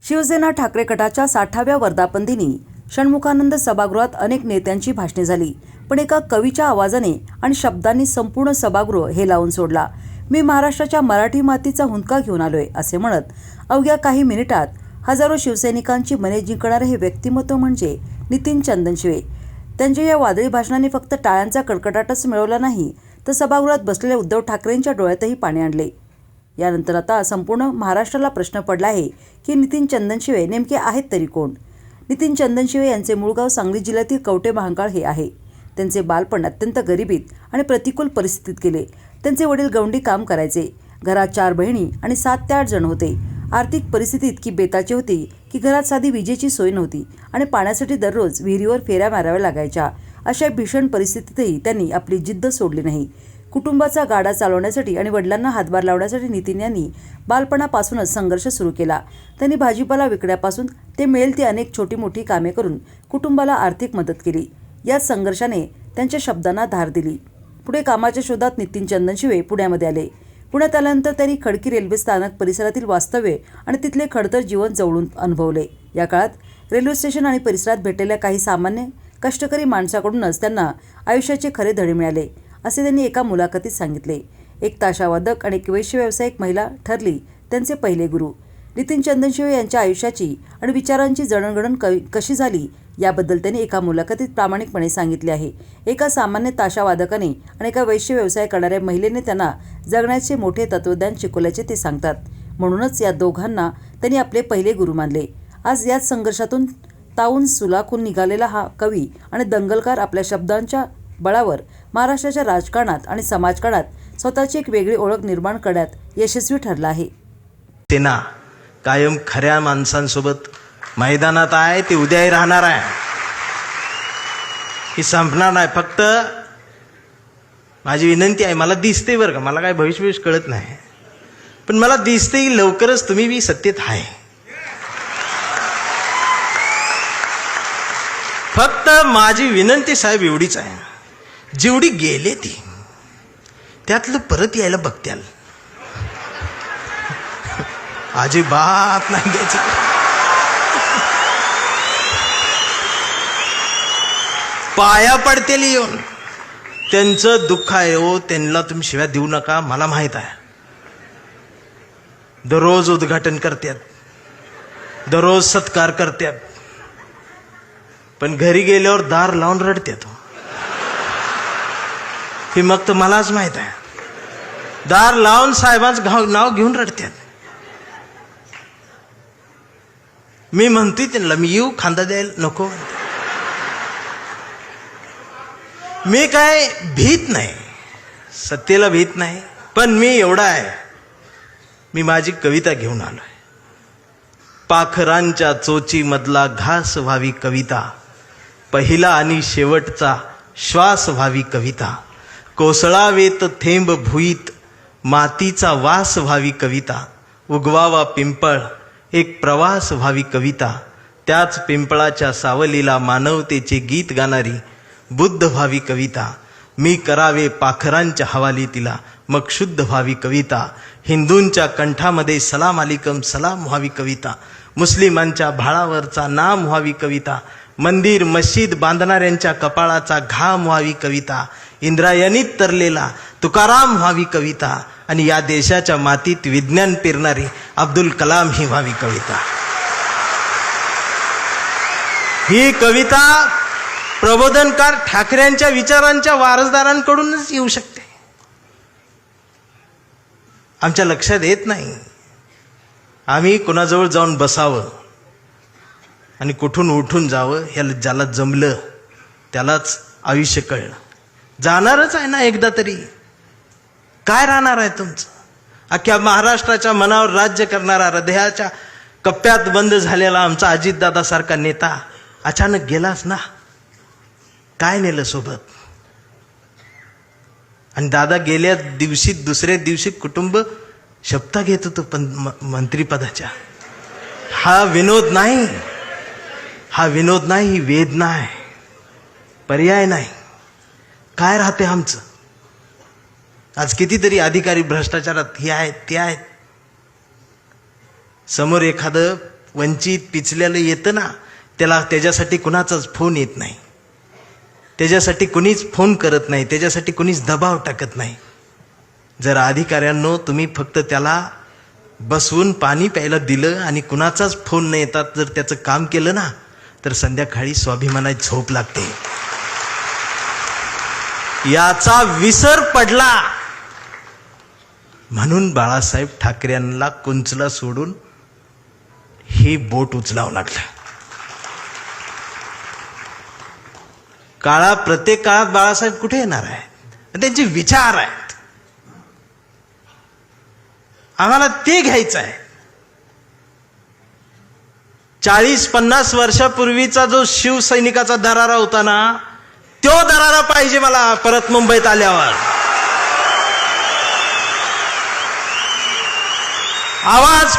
शिवसेना ठाकरे गटाच्या 60व्या वर्धापनदिनी षण्मुखानंद सभागृहात अनेक नेत्यांची भाषणे झाली, पण एका कवीच्या आवाजाने आणि शब्दांनी संपूर्ण सभागृह हेलावून सोडला. मी महाराष्ट्राच्या मराठी मातीचा हुंदका घेऊन आलोय असे म्हणत अवघ्या काही मिनिटात हजारो शिवसैनिकांची मने जिंकणारे हे व्यक्तिमत्व म्हणजे नितीन चंदनशिवे. त्यांच्या या वादळी भाषणाने फक्त टाळ्यांचा कडकडाटच मिळवला नाही, तर सभागृहात बसलेल्या उद्धव ठाकरेंच्या डोळ्यातही पाणी आणले. यानंतर आता संपूर्ण महाराष्ट्राला प्रश्न पडला आहे की नितीन चंदनशिवे नेमके आहेत तरी कोण? नितीन चंदनशिवे यांचे मूळ गाव सांगली जिल्ह्यातील कवठे महांकाळ हे आहे. त्यांचे बालपण अत्यंत गरिबीत आणि प्रतिकूल परिस्थितीत गेले. त्यांचे वडील गवंडी काम करायचे. घरात 4 बहिणी आणि 7 ते 8 जण होते. आर्थिक परिस्थिती इतकी बेताची होती की घरात साधी विजेची सोय नव्हती आणि पाण्यासाठी दररोज विहिरीवर फेऱ्या माराव्या लागायच्या. अशा भीषण परिस्थितीतही त्यांनी आपली जिद्द सोडली नाही. कुटुंबाचा गाडा चालवण्यासाठी आणि वडिलांना हातभार लावण्यासाठी नितीन यांनी बालपणापासूनच संघर्ष सुरू केला. त्यांनी भाजीपाला विकण्यापासून ते मिळेल ती अनेक छोटी मोठी कामे करून कुटुंबाला आर्थिक मदत केली. याच संघर्षाने त्यांच्या शब्दांना धार दिली. पुढे कामाच्या शोधात नितीन चंदनशिवे पुण्यामध्ये आले. पुण्यात आल्यानंतर त्यांनी खडकी रेल्वे स्थानक परिसरातील वास्तव्य आणि तिथले खडतर जीवन जवळून अनुभवले. या काळात रेल्वे स्टेशन आणि परिसरात भेटलेल्या काही सामान्य कष्टकरी माणसाकडूनच त्यांना आयुष्याचे खरे धडे मिळाले, असे त्यांनी एका मुलाखतीत सांगितले. एक ताशावादक आणि एक वैश्य व्यावसायिक महिला ठरली त्यांचे पहिले गुरु. नितीन चंदनशिवे यांच्या आयुष्याची आणि विचारांची जडणघडण कशी झाली याबद्दल त्यांनी एका मुलाखतीत प्रामाणिकपणे सांगितले आहे. एका सामान्य ताशावादकाने आणि एका वैश्य व्यवसाय करणाऱ्या महिलेने त्यांना जगण्याचे मोठे तत्वज्ञान शिकवल्याचे ते सांगतात. म्हणूनच या दोघांना त्यांनी आपले पहिले गुरु मानले. आज याच संघर्षातून तावून सुलाखून निघालेला हा कवी आणि दंगलकार आपल्या शब्दांच्या बळावर महाराष्ट्राच्या राजकारणात आणि समाजकारणात स्वतःची एक वेगळी ओळख निर्माण करण्यात यशस्वी ठरला आहे. सेना कायम खऱ्या माणसांसोबत मैदानात आहे, ती उद्याही राहणार आहे, ही संपणार नाही. फक्त माझी विनंती आहे, मला दिसते बरं का, मला काय भविष्य कळत नाही, पण मला दिसते की लवकरच तुम्ही बी सत्तेत आहे. फक्त माझी विनंती साहेब एवढीच आहे, जेवढी गेले ती त्यातलं परत यायला बघत्याल, अजिबात नाही द्यायचं. पाया पडतेली येऊन त्यांचं दुःख आहे हो, त्यांना तुम्ही शिव्या देऊ नका. मला माहित आहे, दररोज उद्घाटन करतात, दररोज सत्कार करतात, पण घरी गेल्यावर दार लावून रडतात. हे मग तर मलाच माहित आहे, दार लावून साहेबांचं नाव घेऊन रडतात. मी म्हणतोय त्यांना, मी येऊ खांदा द्यायला नको. मी काय भीत नाही, सत्तेला भीत नाही, पण मी एवढा आहे, मी माझी कविता घेऊन आलोय. पाखरांच्या चोची मधला घास व्हावी कविता, पहिला आणि शेवटचा श्वास व्हावी कविता, कोसळावेत थेंब भुईत मातीचा वास व्हावी कविता, उगवावा पिंपळ एक प्रवास व्हावी कविता, त्याच पिंपळाच्या सावलीला मानवतेचे गीत गाणारी बुद्ध व्हावी कविता, मी करावे पाखरांच्या हवाली तिला मग शुद्ध व्हावी कविता, हिंदूंच्या कंठामध्ये सलाम अलिकम सलाम व्हावी कविता, मुस्लिमांच्या भाळावरचा नाम व्हावी कविता, मंदिर मस्जिद बांधणाऱ्यांच्या कपाळाचा घाम व्हावी कविता, इंद्रायणीत तरलेला तुकाराम व्हावी कविता, आणि या देशाच्या मातीत विज्ञान पेरणारी अब्दुल कलाम ही व्हावी कविता. ही कविता प्रबोधनकार ठाकरेंच्या विचारांच्या वारसदारांकडूनच येऊ शकते. आमच्या लक्षात येत नाही, आम्ही कोणाजवळ जाऊन बसावं आणि कुठून उठून जावं, ह्याला ज्याला जमलं त्यालाच आयुष्य कळलं. जाणारच आहे ना एकदा तरी, काय राहणार आहे तुमचं? अख्ख्या महाराष्ट्राच्या मनावर राज्य करणारा, हृदयाच्या कप्प्यात बंद झालेला आमचा अजितदादासारखा नेता अचानक गेलाच ना. काय नेलं सोबत? आणि दादा गेल्या दिवशी दुसऱ्या दिवशी कुटुंब शपथा घेत होतं पण मंत्रिपदाच्या. हा विनोद नाही, हा विनोद नाही, ही वेदना आहे, पर्याय नाही. काय राहते आमचं? आज कितीतरी अधिकारी भ्रष्टाचारात हे आहेत ते आहेत. समोर एखादं वंचित पिचलेलं येतं ना, त्याच्यासाठी कुणाचाच फोन येत नाही, त्याच्यासाठी कुणीच फोन करत नाही, त्याच्यासाठी कुणीच दबाव टाकत नाही. जर अधिकाऱ्यांनो तुम्ही फक्त त्याला बसवून पाणी प्यायला दिलं आणि कुणाचाच फोन न येतात जर त्याचं काम केलं ना, तर संध्याकाळी स्वाभिमानात झोप लागते. याचा विसर पडला म्हणून बाळासाहेब ठाकरेंना कुंचला सोडून हे बोट उचलावं लागलं. प्रत्येक काळात बाळासाहेब कुठे येणार आहेत, त्यांचे विचार आहेत, आम्हाला ते घ्यायचं आहे. 40-50 वर्षापूर्वीचा जो शिवसैनिकाचा दरारा होता ना, तो दरारा पाहिजे मला परत मुंबईत आल्यावर. आवाज